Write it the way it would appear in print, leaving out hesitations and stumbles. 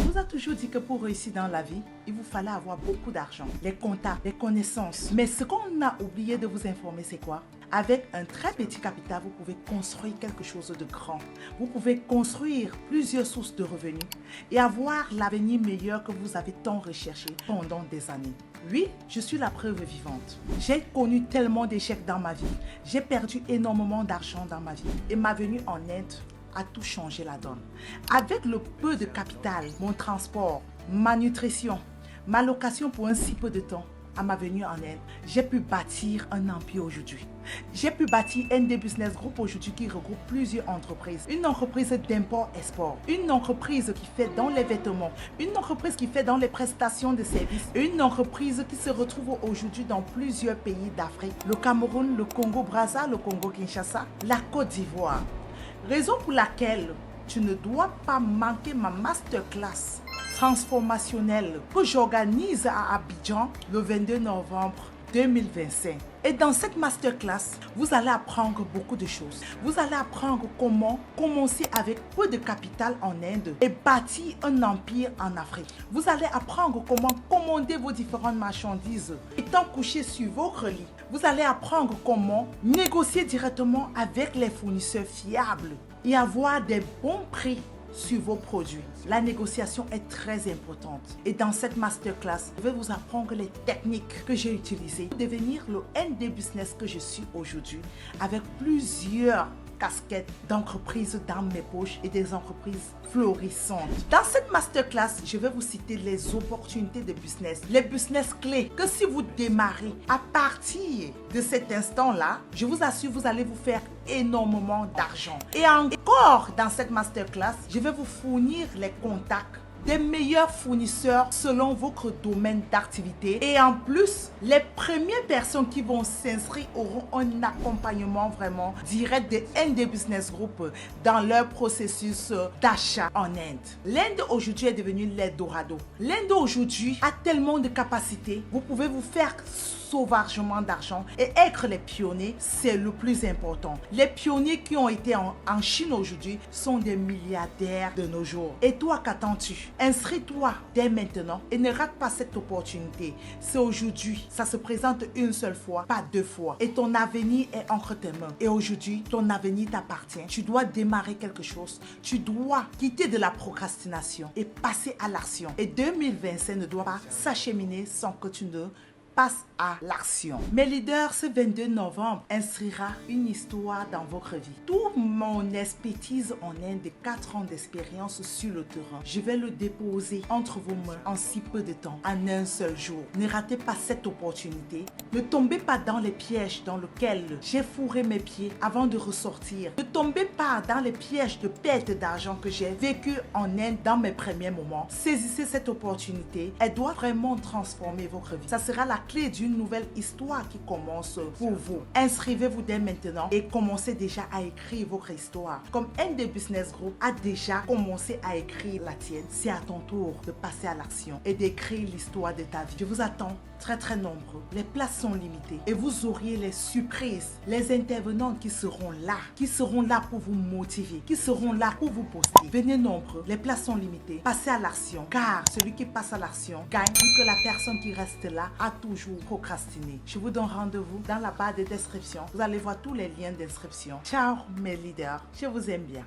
vous a toujours dit que pour réussir dans la vie, il vous fallait avoir beaucoup d'argent, les contacts, les connaissances. Mais ce qu'on a oublié de vous informer, c'est quoi? Avec un très petit capital, vous pouvez construire quelque chose de grand. Vous pouvez construire plusieurs sources de revenus et avoir l'avenir meilleur que vous avez tant recherché pendant des années. Oui, je suis la preuve vivante. J'ai connu tellement d'échecs dans ma vie. J'ai perdu énormément d'argent dans ma vie. Et ma venue en Inde a tout changé la donne. Avec le peu de capital, mon transport, ma nutrition, ma location pour un si peu de temps, à ma venue en Inde, j'ai pu bâtir un empire aujourd'hui. J'ai pu bâtir ND Business Group aujourd'hui qui regroupe plusieurs entreprises. Une entreprise d'import-export, une entreprise qui fait dans les vêtements, une entreprise qui fait dans les prestations de services, une entreprise qui se retrouve aujourd'hui dans plusieurs pays d'Afrique, le Cameroun, le Congo-Brazza, le Congo-Kinshasa, la Côte d'Ivoire. Raison pour laquelle tu ne dois pas manquer ma masterclass transformationnelle que j'organise à Abidjan le 22 novembre 2025. Et dans cette masterclass, vous allez apprendre beaucoup de choses. Vous allez apprendre comment commencer avec peu de capital en Inde et bâtir un empire en Afrique. Vous allez apprendre comment commander vos différentes marchandises étant couché sur votre lit. Vous allez apprendre comment négocier directement avec les fournisseurs fiables et avoir des bons prix sur vos produits. La négociation est très importante. Et dans cette masterclass, je vais vous apprendre les techniques que j'ai utilisées pour devenir le ND Business que je suis aujourd'hui avec plusieurs casquettes d'entreprises dans mes poches et des entreprises florissantes. Dans cette masterclass, je vais vous citer les opportunités de business, les business clés que si vous démarrez à partir de cet instant-là, je vous assure, vous allez vous faire énormément d'argent. Et encore dans cette masterclass, je vais vous fournir les contacts des meilleurs fournisseurs selon votre domaine d'activité. Et en plus, les premières personnes qui vont s'inscrire auront un accompagnement vraiment direct de ND Business Group dans leur processus d'achat en Inde. L'Inde aujourd'hui est devenue l'Eldorado. L'Inde aujourd'hui a tellement de capacités. Vous pouvez vous faire sauvagement d'argent et être les pionniers, c'est le plus important. Les pionniers qui ont été en Chine aujourd'hui sont des milliardaires de nos jours. Et toi, qu'attends-tu? Inscris-toi dès maintenant et ne rate pas cette opportunité. C'est aujourd'hui. Ça se présente une seule fois, pas deux fois. Et ton avenir est entre tes mains. Et aujourd'hui, ton avenir t'appartient. Tu dois démarrer quelque chose. Tu dois quitter de la procrastination et passer à l'action. Et 2025 ne doit pas s'acheminer sans que tu ne passe à l'action. Mes leaders, ce 22 novembre, inscrira une histoire dans votre vie. Toute mon expertise en Inde de 4 ans d'expérience sur le terrain, je vais le déposer entre vos mains en si peu de temps, en un seul jour. Ne ratez pas cette opportunité. Ne tombez pas dans les pièges dans lesquels j'ai fourré mes pieds avant de ressortir. Ne tombez pas dans les pièges de perte d'argent que j'ai vécu en Inde dans mes premiers moments. Saisissez cette opportunité. Elle doit vraiment transformer votre vie. Ça sera la clé d'une nouvelle histoire qui commence pour vous. Inscrivez-vous dès maintenant et commencez déjà à écrire votre histoire. Comme ND Business Group a déjà commencé à écrire la tienne, c'est à ton tour de passer à l'action et d'écrire l'histoire de ta vie. Je vous attends très nombreux. Les places sont limitées et vous auriez les surprises, les intervenants qui seront là pour vous motiver, qui seront là pour vous poster. Venez nombreux, les places sont limitées. Passez à l'action car celui qui passe à l'action gagne vu que la personne qui reste là a toujours procrastiné. Je vous donne rendez-vous dans la barre de description. Vous allez voir tous les liens d'inscription. Ciao mes leaders, je vous aime bien.